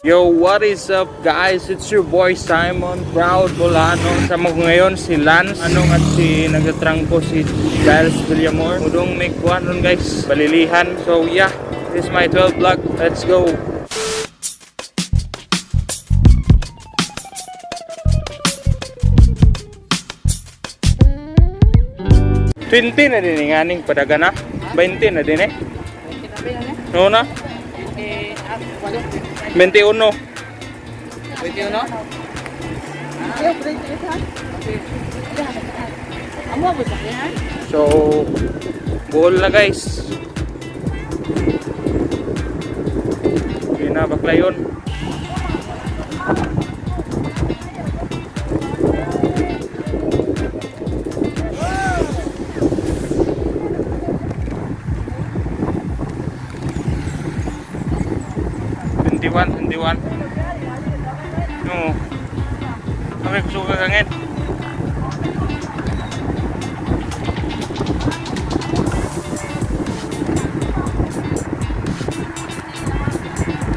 Yo, what is up guys? It's your boy Simon, proud Bol-anon. Sama ko ngayon si Lance, anong at si nagtatrangko si Giles Villamor. Udong make one ron guys, Balilihan. So yeah, this is my 12th vlog. Let's go. Twenty na din nga ning padaga na. 20 na din eh. No na? 21. 21? So, Bohol na guys. Hindi na bakla yun. Hindiwan. No. Kami kusuka kangin.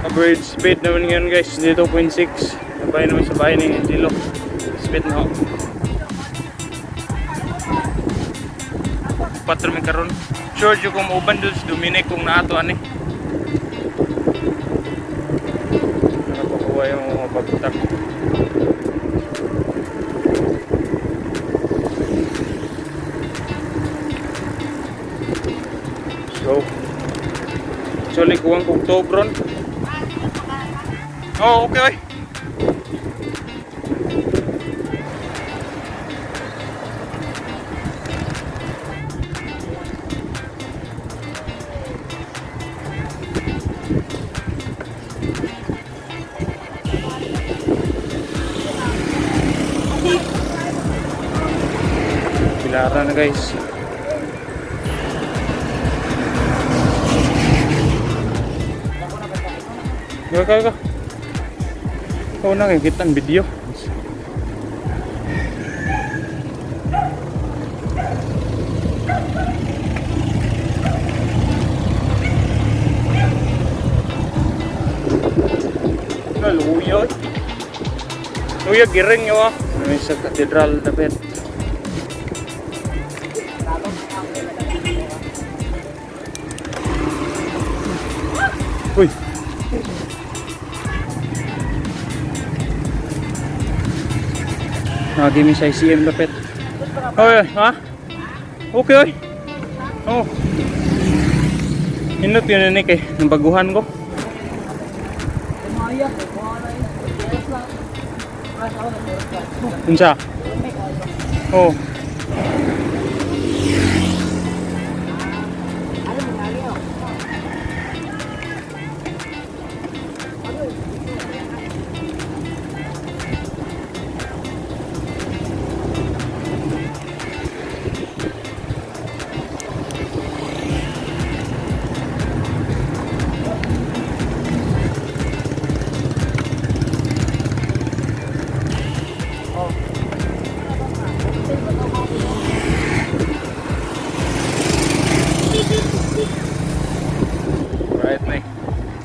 Average speed naman ngayon guys, 2.6. Sabay naman sa bahay ng Dilo. Speed na ako. Patro may karon. Sure yung kung uban doon si Dominic kung naato ani. Napakuha yung mga pagkutak. So, actually kuwang kong Tobron. Oh, okay. Pilaran na guys. Go. Oh, nakikita ang video. Luya. Luya giring nyo ah. May sa katedral na pet. Uy. Give me sa ICM lapit. Oy, ha? Okay oy. Oh. Inot yun ni kay ng baguhan ko. Unsa? Oh.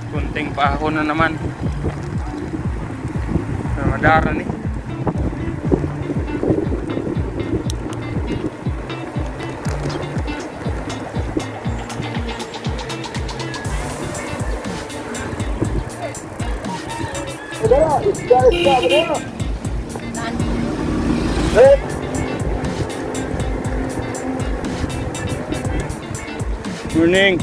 Kunting pa ako na naman. Madara ni. Morning.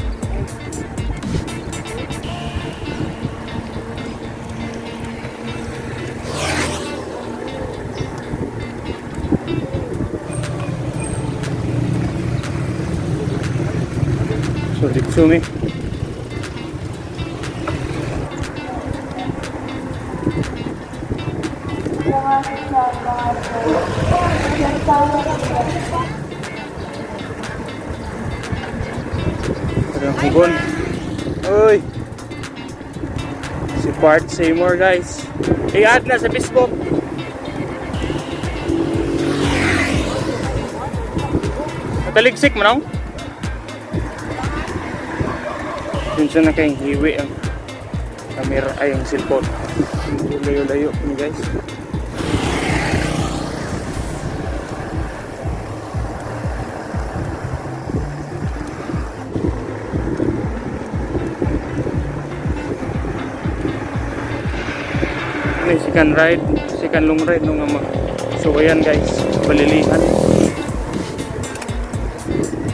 So dito mi. Hubon. Uy. Si Part Seymour guys. I-add na sa Facebook. Nakaligsik mo nang? Yun siya na kayong hiwi ang camera ay yung cellphone. Layo-layo ni guys. Ini second long ride nung ama. So ayan guys, Balilihan.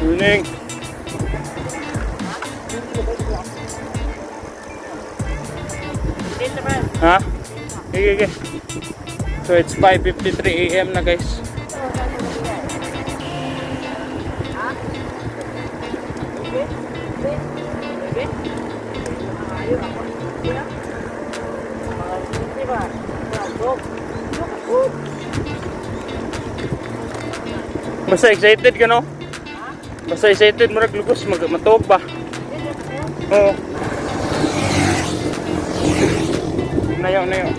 Morning. Ha? Okay. So it's 5:53 AM na guys. Basta excited ka no? Basta excited mo naglugos matog ba? Oo. Nayo.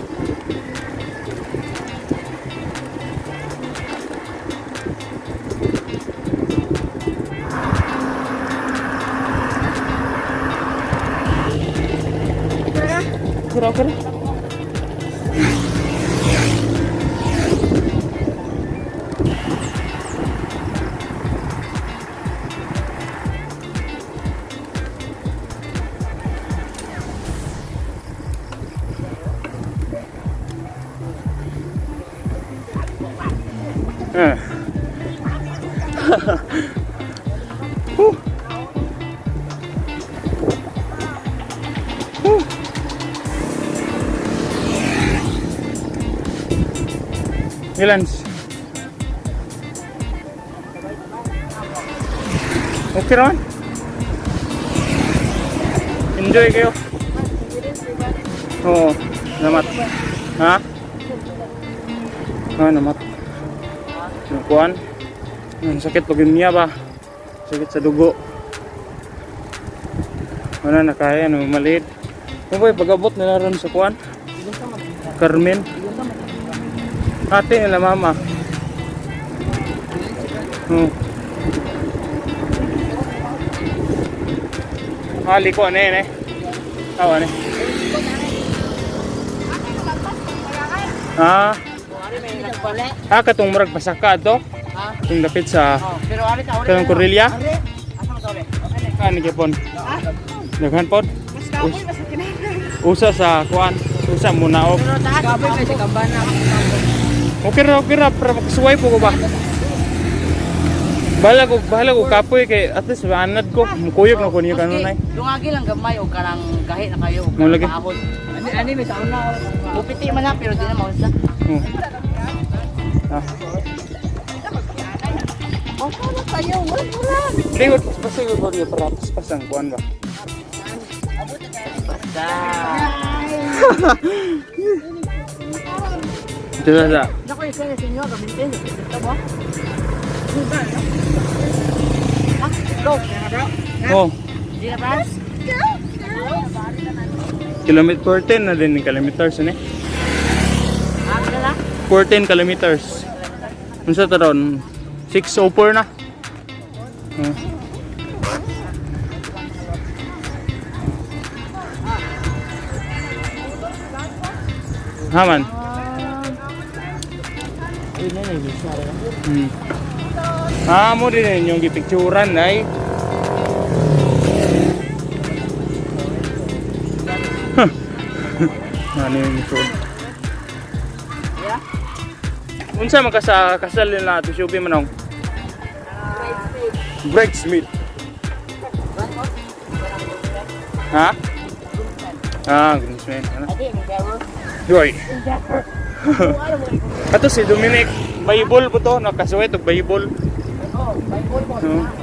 Kira. Ilans. Okay naman. Enjoy kayo. Oo, namat. Ha? Namat. Kuan. Ang sakit pag niya ba? Sakit sa dugo. Wala na kaya, maliit. Ano ba, pag-abot na naroon sa kuan? Carmen. Ate nila mama. Ali ko ane. Awa ne. Katong murag pasaka to. Yung lapit sa kanang Cornelia. Kan gipon. Daghan pod. Usa sa kuan, usa muna og. Gabi sa kambana. Okay ra para makasuway po ko ba? Bahala ko kapoy kay at least anad ko, mukuyog na ko niyo kanunay. Dungagi lang gamay og kanang gahi na kayo og paahon. Ani may sa una. Upiti man na pero di na maunsa. Okay na kayo, wala. Liwat pasay ko niyo para pasang kuan ba. Abot na kayo. Dala. Nako isa na sinyo gamitin. Ito ba? Go. Oh. Di na ba? Kilometer 14 na din ni kilometers ni. 14 kilometers. Unsa ta ron? 604 na. Haman. Mo din yung gipicturan ay. Ano yung ito? Unsa kasal nila to Shubi manong? Bridesmaid. Ha? Groomsmen. Joy. Ato si Dominic, Bible po to, nakasuwet og Bible. Bible po.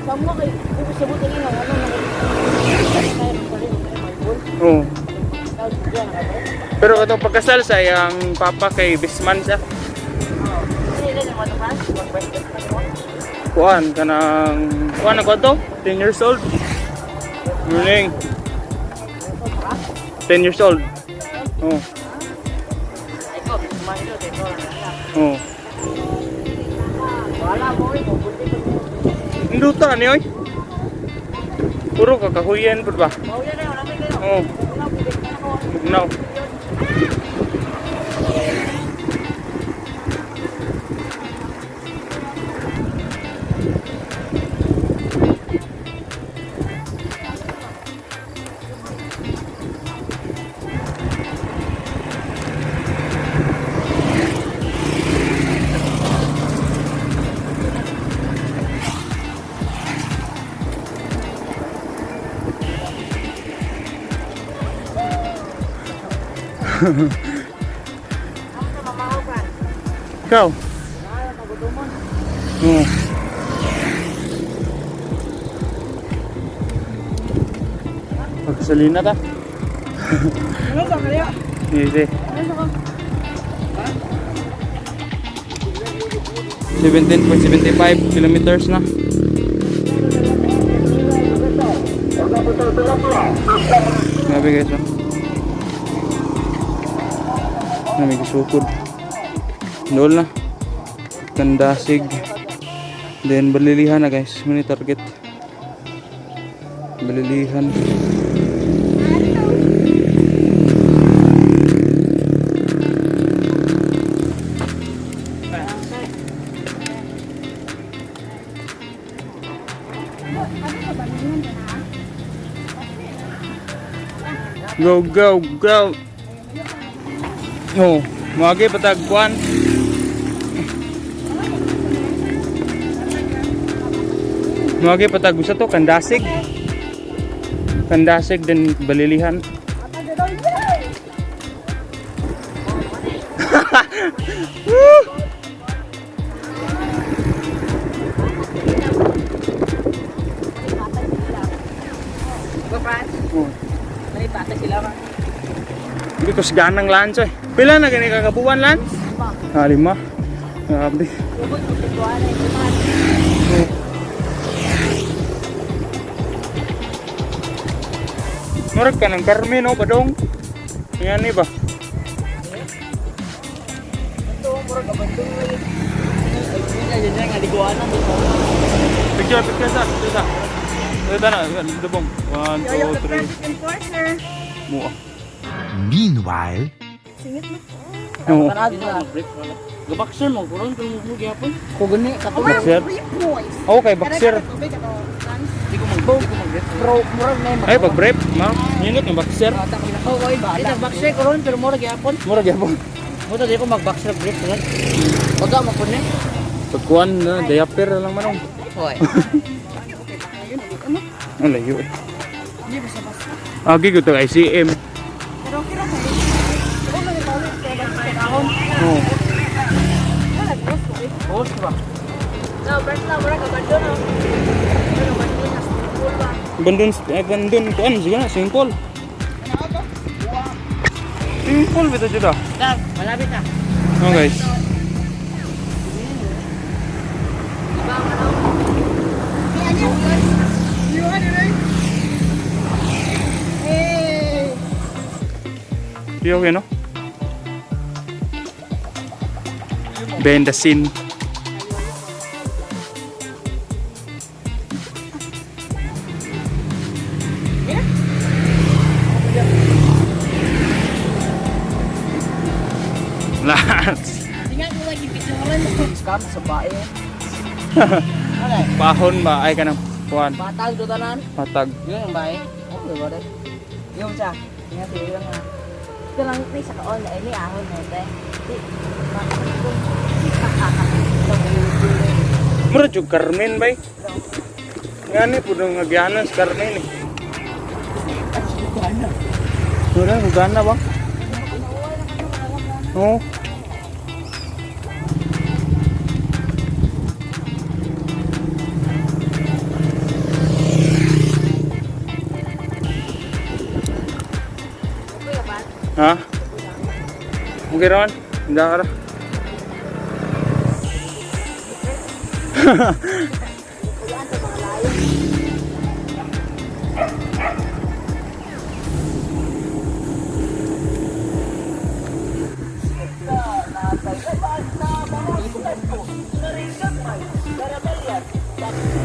Samo kay sabutin niyo ano Oh. Pero ito pagkasal sa iyang papa kay Bisman siya. Kuan ako to? 10 years old. Morning. 10 years old. Oh. Oh. Induta ni oy. Puro kakahuyan pud ba? Oh. Bugnaw. Ikaw? Oo. Pagsalina ta? Ano ba kaya? Easy. Ano ba? 17.75 kilometers na. Grabe guys, oh. May kisukod. Doon na. Kandasig. Then Balilihan na guys. Muni target. Balilihan. Go, go, go. Oh, magi patagkuan. Magi patag sa to Kandasig. Kandasig din Balilihan. Oh. May bata sila ba? Hindi ko ganang lunch eh. Pila na gani kakabuan lunch? 5. 5. Grabe. Murag ka ng karmi no, padong? Yan ni ba? Ito, murag ka bandong lagi. Ay, yan nga, liguan na. Picture sa. Ito na, dubong. 1, 2, 3. Mua. Meanwhile, Singit mo. Oo. Gabakser mo, kurang kung mo gyapon. Ko gani Boxer? Okay, boxer. Di ko magbaw, di ko mag-break. Pro, murag na yung Ay, pag-brep, ma. Yunot ng boxer. Oy, ba? Boxer ko ron, pero murag gyapon. Murag yapon. Muto di ko mag-boxer break ron. Baga mo ko ni. Pagkuhan na, diaper lang manong. Hoy. Ang layo eh. Di ba sa basta? Agi ko to ICM. Pero kira ko. Pero man ito ulit kaya ba kahon? Oo. Wala ko. Oh, ba? No, break na murag ka bandon. Pero bandon na school ba? Bandun kuan sige na simple. Simple bito juda. Dang, malapit na. Oh guys. Iba man daw. Ni ano? You ano rin? Yo no. Behind the scene. Lats. Tingnan mo lagi picturean. Scam sa bae. Okay. Pahon ba ay kanang kuan. Patag do tanan. Patag. Yun ang bae. Okay ba dai? Yung siya. Tingnan siya lang ha. Ito lang ni sa kaon na ini ahon mo te. Mura jug Carmen bay. Ngani puno ngagyanan sa Carmen eh. Mura gana ba? Oh. Ha? Okay raman? Hindi ka ra.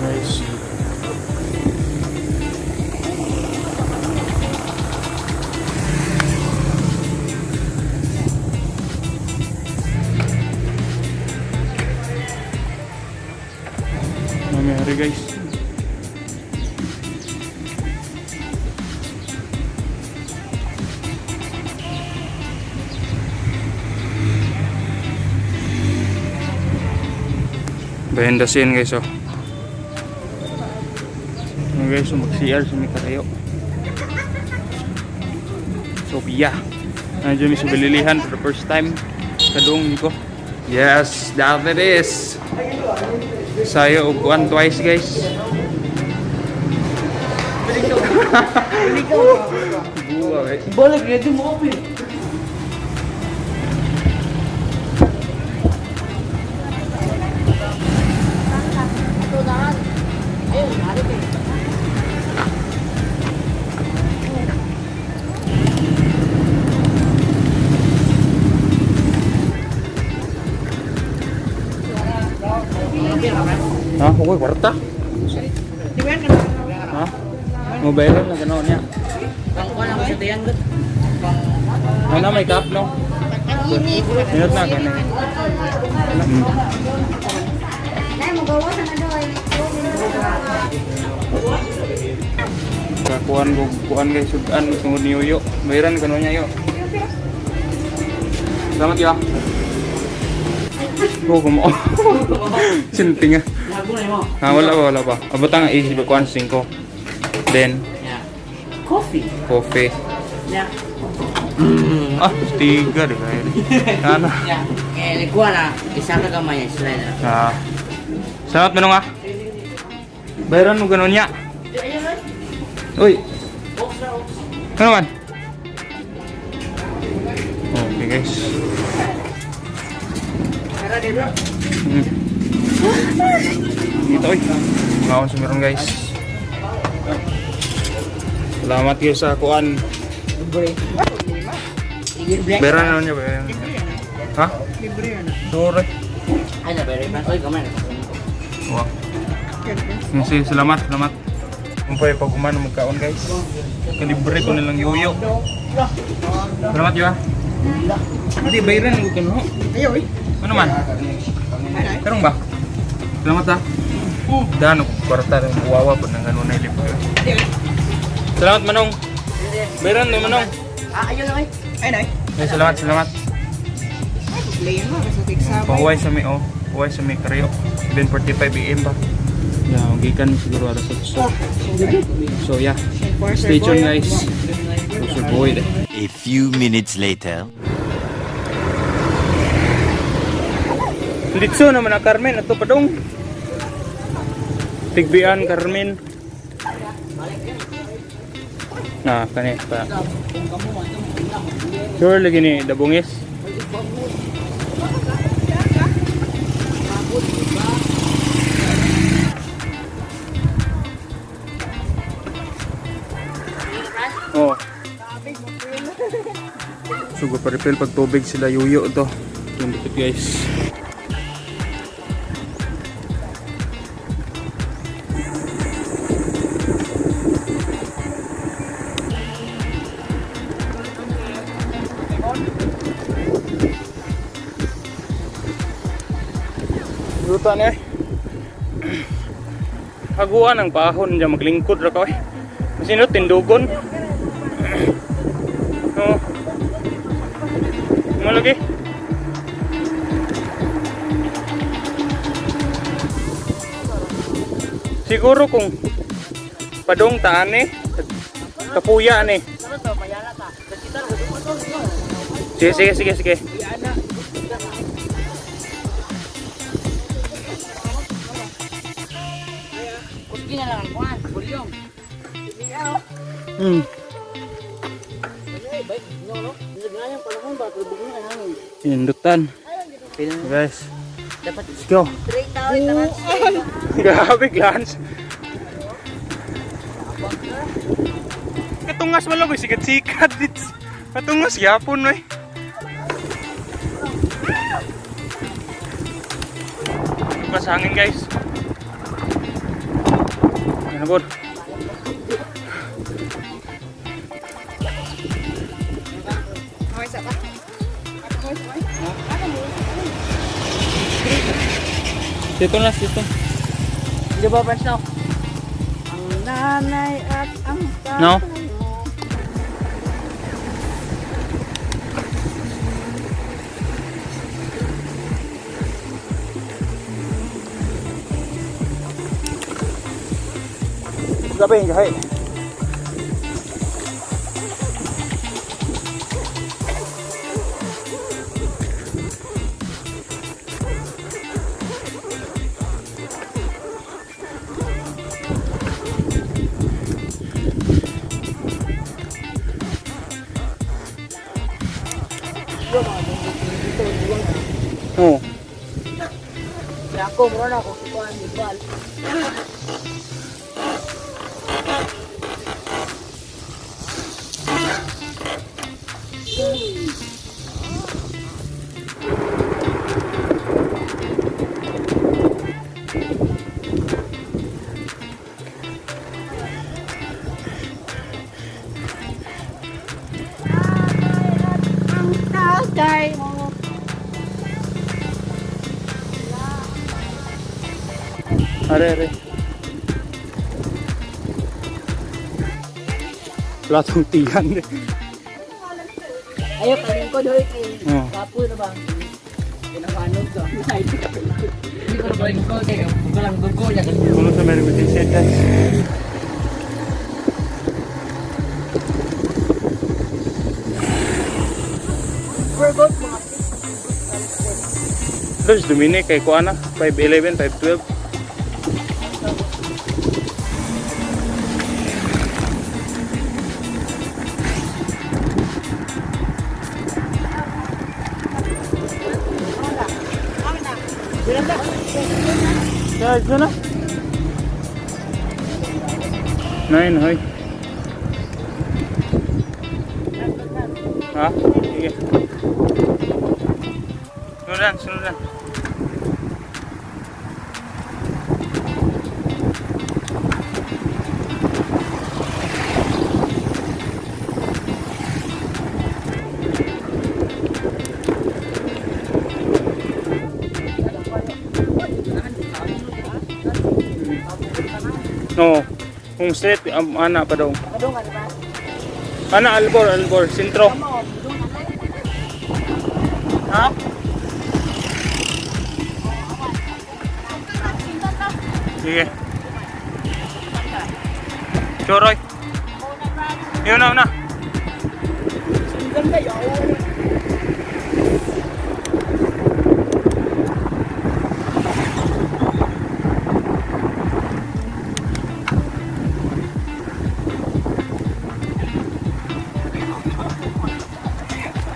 Nice. Sorry guys. Behind the scene guys, oh. Ano guys, mag-CR sa may karayo. So yeah, nandiyo mi sa Balilihan for the first time. Kadung ko. Yes, that it is. Sayo og kuan twice guys. Buwa guys. Balik ya di mo open. Ayun, hari ko. Ha, okay, kwarta. Ha? Mobile lang ganoon niya. Pang kuan ako sa tayang gut. Ano may cup no? Minute na ganun. Kuan guys, sudan tungod niyo yo. Bayaran kanu niya yo. Salamat ya. Oh, kumo. Sinting ah. Ah, wala pa. Abot ang easy ba kuan 5. Then Coffee. coffee. Yeah. Ah, 3 deh kayaknya. Ano? Yeah. Kuan na isa ka gamay sila na. Ah. Salamat manong ah. Bayaran mo ganun niya. Uy. Ano man? Okay guys. Dito oy. Ngaon sumiron guys. Salamat kayo sa kuan. Bayaran ano niya ba? Ha? Libre yan. Sorry. Ay na very fast. Oy, gamay na. Wow. Salamat. Kumpay pag umano magkaon guys. Kalibre ko nilang yoyo. Salamat yo. Hindi bayaran ko kuno. Ayo oy. Ano man? Karong ba? Salamat ha. Dano kwarta ng uwawa po ng ano na ilip. Salamat manong. Bayaran mo manong. Ayo na oy. Ay na. Ay, salamat. Play mo sa tigsa. Pahuway sa may huway sa may karyo. 7:45 AM ba? Yeah, gikan siguro alas 8. So yeah, stay tuned guys. So boy. A few minutes later. Litso naman na Carmen, ato pa dong. Tigbian Carmen. Nah, kani pa. Sure lagi ni dabungis. Oh. Sugo pa refill pag tubig sila yuyo to. Yung dikit guys. Lutan eh. Haguan ang pahon dyan maglingkod ra ka eh. Masinot tindugon. Oh. Mo lagi. Siguro kung padong taan eh. Kapuya ni. Sige. Kuski na lang ang kuan, bulyong. Indutan. Guys. Dapat Let's go. Grabe glance. Katungas mo lang, sikat-sikat dito. Katungas yapon mo eh. Pasangin guys. Yan na po. Dito na, dito. Di ba, friends, no? Ang nanay at ang tatay. No? Gabi, gabi. Oh. Kaya ako, mura na ako. Kukuhan, igual. Ang tatay mo. Are. Platong tiyan. Ayaw, kanin ko doon kay Oh. Kapo na ba? Pinakanog ko. Hindi ko na ba yung ko kaya lang dugo niya. Puno sa meron with set guys. We're both mga Terus Dominic kay kuana 511, 512. Ya, ito na. 9, hoy. Ha? Sige. Sunudan. No, kung straight, ana pa daw. kadong ano ba? Ana, albor, sentro. Tama, Ha? Sige. Choroy. Yun na. ganda yun.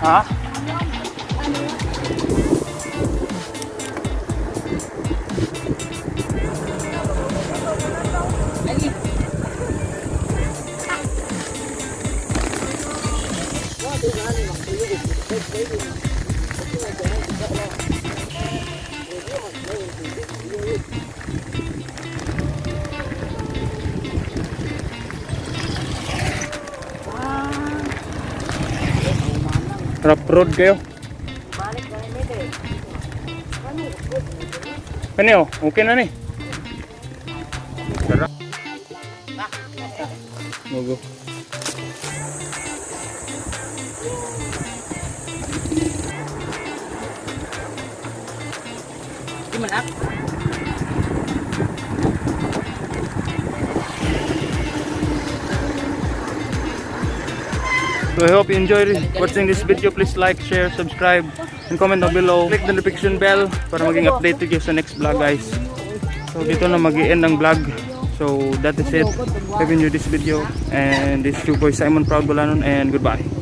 Ha? Rough road kayo. Balik na rin eh. Ano? Okay na ni. Tara. Go. Di man up. So I hope you enjoyed watching this video. Please like, share, subscribe, and comment down below. Click the notification bell para maging updated kayo sa next vlog guys. So dito na mag-i-end ang vlog. So that is it. Hope you enjoyed this video. And this is your boy Simon, proud Bol-anon, and goodbye.